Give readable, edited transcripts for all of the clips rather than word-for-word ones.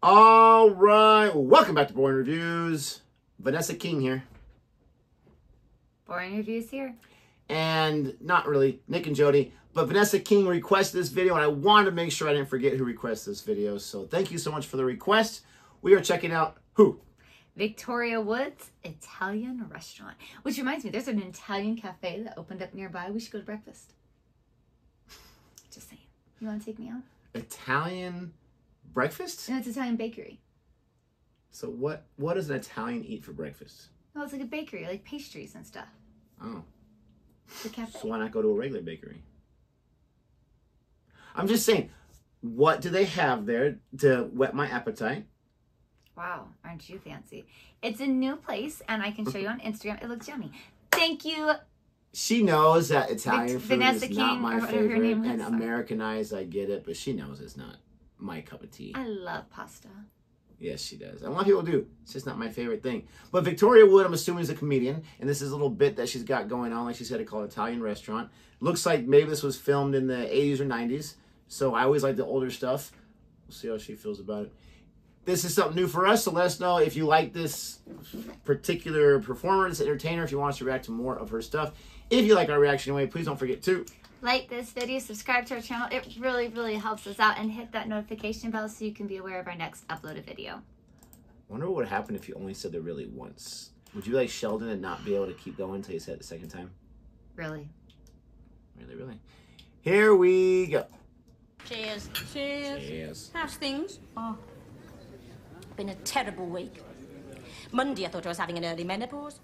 All right, welcome back to Boring Reviews. Vanessa King here. Boring Reviews here. And not really, Nick and Jody, but Vanessa King requested this video, and I wanted to make sure I didn't forget who requested this video. So thank you so much for the request. We are checking out who? Victoria Woods Italian Restaurant. Which reminds me, there's an Italian cafe that opened up nearby. We should go to breakfast. Just saying. You want to take me out? Italian breakfast? No, it's Italian bakery. So what does an Italian eat for breakfast? No, it's like a bakery, like pastries and stuff. Oh. The cafe. So why not go to a regular bakery? I'm just saying, what do they have there to whet my appetite? Wow, aren't you fancy? It's a new place, and I can show you on Instagram. It looks yummy. Thank you. She knows that Italian food Vanessa is not King, my or whatever her favorite, name and was. Americanized, I get it, but she knows it's not my cup of tea. I love pasta. Yes, she does. And a lot of people do. It's just not my favorite thing. But Victoria Wood, I'm assuming, is a comedian, and this is a little bit that she's got going on, like she said, called Italian Restaurant. Looks like maybe this was filmed in the 80s or 90s, so I always like the older stuff. We'll see how she feels about it. This is something new for us, so let us know if you like this particular performer, this entertainer, if you want us to react to more of her stuff. If you like our reaction anyway, please don't forget to like this video, subscribe to our channel. It really, really helps us out, and hit that notification bell so you can be aware of our next uploaded video. I wonder what would happen if you only said the really once. Would you like Sheldon and not be able to keep going until you said it the second time? Really? Really? Here we go. Cheers. Cheers. Cheers. How's things? Oh, been a terrible week. Monday I thought I was having an early menopause.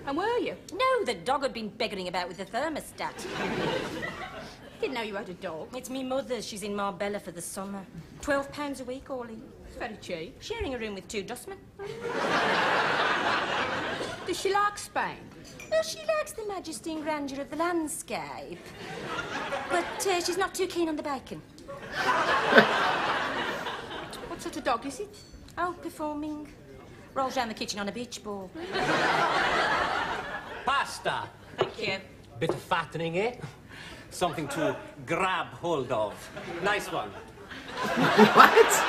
And were you? No, the dog had been begging about with the thermostat. Didn't know you had a dog. It's me mother's. She's in Marbella for the summer. £12 a week, all in. It's very cheap. Sharing a room with two dustmen. Does she like Spain? Well, she likes the majesty and grandeur of the landscape. But she's not too keen on the bacon. What sort of dog is it? Outperforming. Rolls round the kitchen on a beach ball. Pasta. Thank you. Bit of fattening, eh? Something to grab hold of. Nice one. What?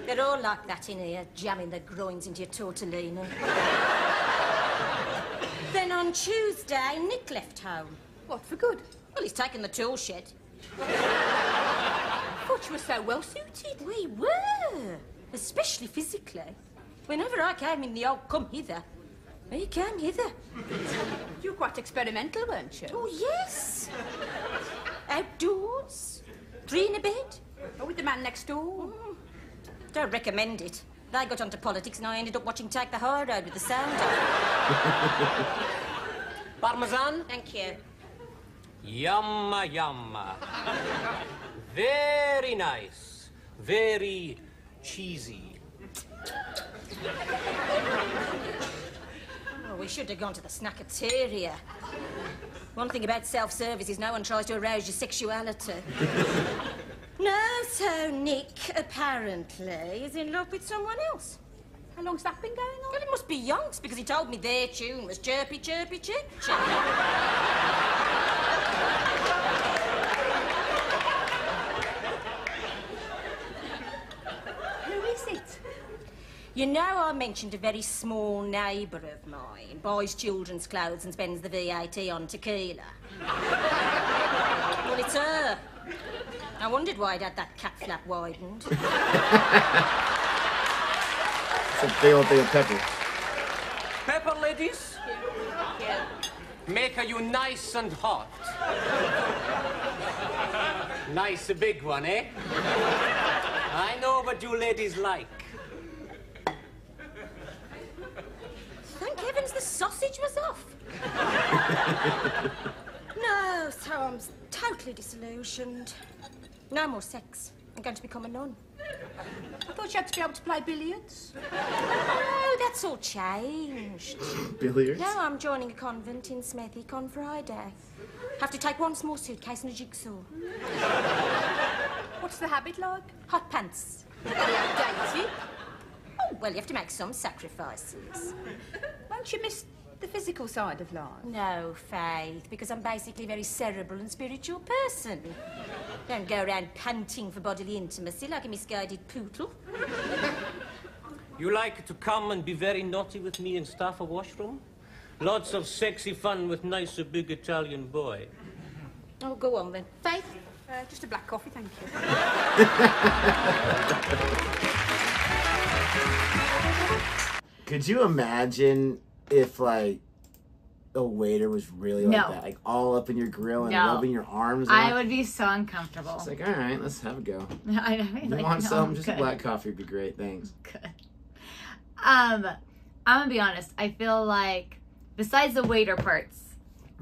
They're all like that in here, jamming their groins into your tortellini. Then on Tuesday, Nick left home. What, for good? Well, he's taken the tool shed. I thought you were so well suited. We were, especially physically. Whenever I came in the old come hither, he came hither. You were quite experimental, weren't you? Oh, yes. Outdoors, three in a bed. Oh, with the man next door? Don't recommend it. They got onto politics and I ended up watching Take the High Road with the sound on. Parmesan? Thank you. Yumma, yumma. Very nice. Very cheesy. Oh, we should have gone to the snacketeria. One thing about self-service is no one tries to arouse your sexuality. No, so Nick, apparently, is in love with someone else. How long's that been going on? Well, it must be yonks, because he told me their tune was chirpy, chirpy, chirp, chirp. Who is it? You know, I mentioned a very small neighbour of mine buys children's clothes and spends the VAT on tequila. Well, it's her. I wondered why I'd had that cat flap widened. It's a big old thing of pepper. Pepper, ladies? Yeah. Make her you nice and hot. Nice a big one, eh? I know what you ladies like. Thank heavens the sausage was off. No, so I'm totally disillusioned. No more sex. I'm going to become a nun. I thought you had to be able to play billiards. Oh, that's all changed. Billiards? No, I'm joining a convent in Smethick on Friday. Have to take one small suitcase and a jigsaw. What's the habit like? Hot pants. Daisy? Oh, well, you have to make some sacrifices. Won't you miss the physical side of life? No, Faith, because I'm basically a very cerebral and spiritual person. Don't go around panting for bodily intimacy like a misguided poodle. You like to come and be very naughty with me in Staffa washroom? Lots of sexy fun with nicer big Italian boy. Oh, go on then. Faith, just a black coffee, thank you. Could you imagine if, like, a waiter was really like No. that? Like, all up in your grill and No. rubbing your arms I out? would be so uncomfortable. It's like, all right, let's have a go. I mean, You like, want no, some? Just a good. black coffee would be great. Thanks. Good. I'm gonna be honest. I feel like besides the waiter parts,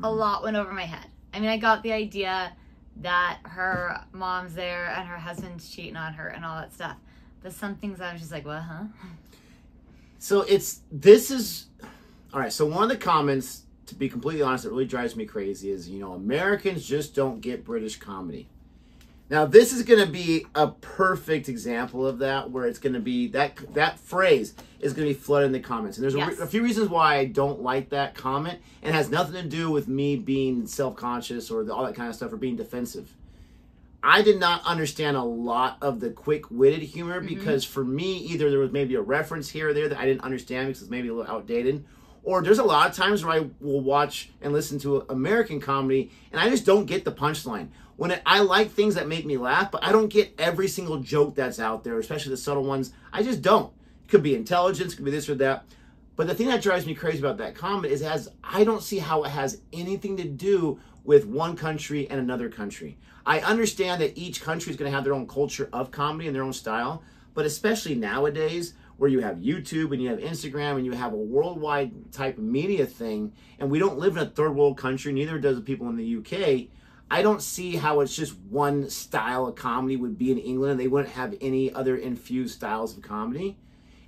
a lot went over my head. I mean, I got the idea that her mom's there and her husband's cheating on her and all that stuff. But some things I was just like, what, huh? So all right. So one of the comments, to be completely honest, that really drives me crazy is, Americans just don't get British comedy. Now, this is going to be a perfect example of that, where it's going to be that phrase is going to be flooded in the comments. And there's Yes. a few reasons why I don't like that comment. And it has nothing to do with me being self-conscious or all that kind of stuff or being defensive. I did not understand a lot of the quick-witted humor because for me, either there was maybe a reference here or there that I didn't understand because it's maybe a little outdated, or there's a lot of times where I will watch and listen to American comedy and I just don't get the punchline. I like things that make me laugh, but I don't get every single joke that's out there, especially the subtle ones. I just don't. It could be intelligence, it could be this or that. But the thing that drives me crazy about that comment is I don't see how it has anything to do with one country and another country. I understand that each country is going to have their own culture of comedy and their own style, but especially nowadays where you have YouTube and you have Instagram and you have a worldwide type of media thing, and we don't live in a third world country, neither does the people in the UK, I don't see how it's just one style of comedy would be in England and they wouldn't have any other infused styles of comedy.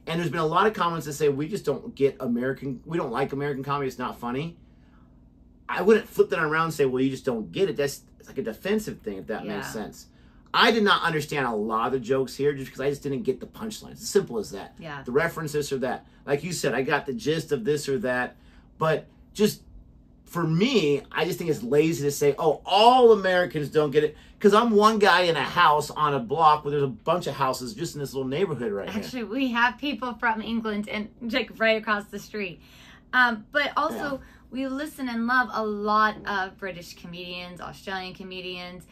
And there's been a lot of comments that say we just don't get we don't like American comedy, it's not funny. I wouldn't flip that around and say, well, you just don't get it. It's like a defensive thing, if that makes sense. I did not understand a lot of the jokes here just because I just didn't get the punchlines. It's as simple as that. Yeah. The reference this or that. Like you said, I got the gist of this or that. But just for me, I just think it's lazy to say, oh, all Americans don't get it. Because I'm one guy in a house on a block where there's a bunch of houses just in this little neighborhood right here. Actually, we have people from England and like right across the street. But also, we listen and love a lot of British comedians, Australian comedians.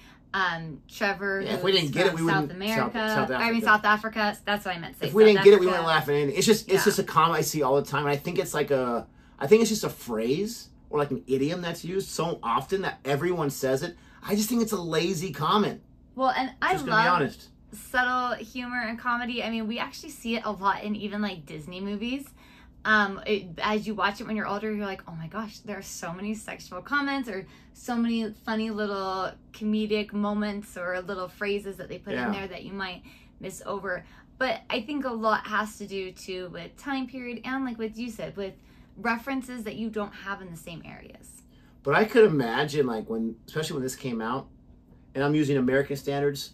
Trevor, if we didn't get it, we wouldn't. South America. South I mean, South Africa. That's what I meant to say. If we didn't South get it, we Africa. wouldn't laugh at it. It's just a comment I see all the time, and I think it's just a phrase or like an idiom that's used so often that everyone says it. I just think it's a lazy comment. Well, and I Just gonna be love honest. subtle humor and comedy. I mean, we actually see it a lot in even like Disney movies. As you watch it when you're older, you're like, oh my gosh, there are so many sexual comments or so many funny little comedic moments or little phrases that they put in there that you might miss over. But I think a lot has to do too with time period and like what you said, with references that you don't have in the same areas. But I could imagine, like, especially when this came out, and I'm using American standards,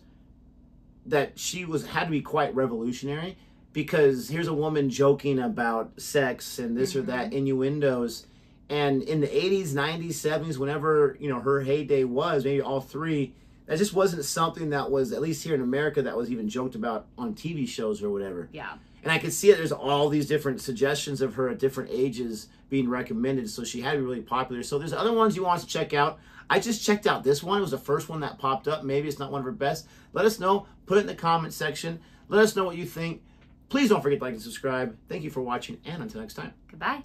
that she had to be quite revolutionary, because here's a woman joking about sex and this or that, innuendos, and in the 80s, 90s, 70s, whenever, her heyday was, maybe all three, that just wasn't something that was, at least here in America, that was even joked about on TV shows or whatever. Yeah. And I could see it. There's all these different suggestions of her at different ages being recommended. So she had to be really popular. So there's other ones you want to check out. I just checked out this one. It was the first one that popped up. Maybe it's not one of her best. Let us know. Put it in the comment section. Let us know what you think. Please don't forget to like and subscribe. Thank you for watching. And until next time. Goodbye.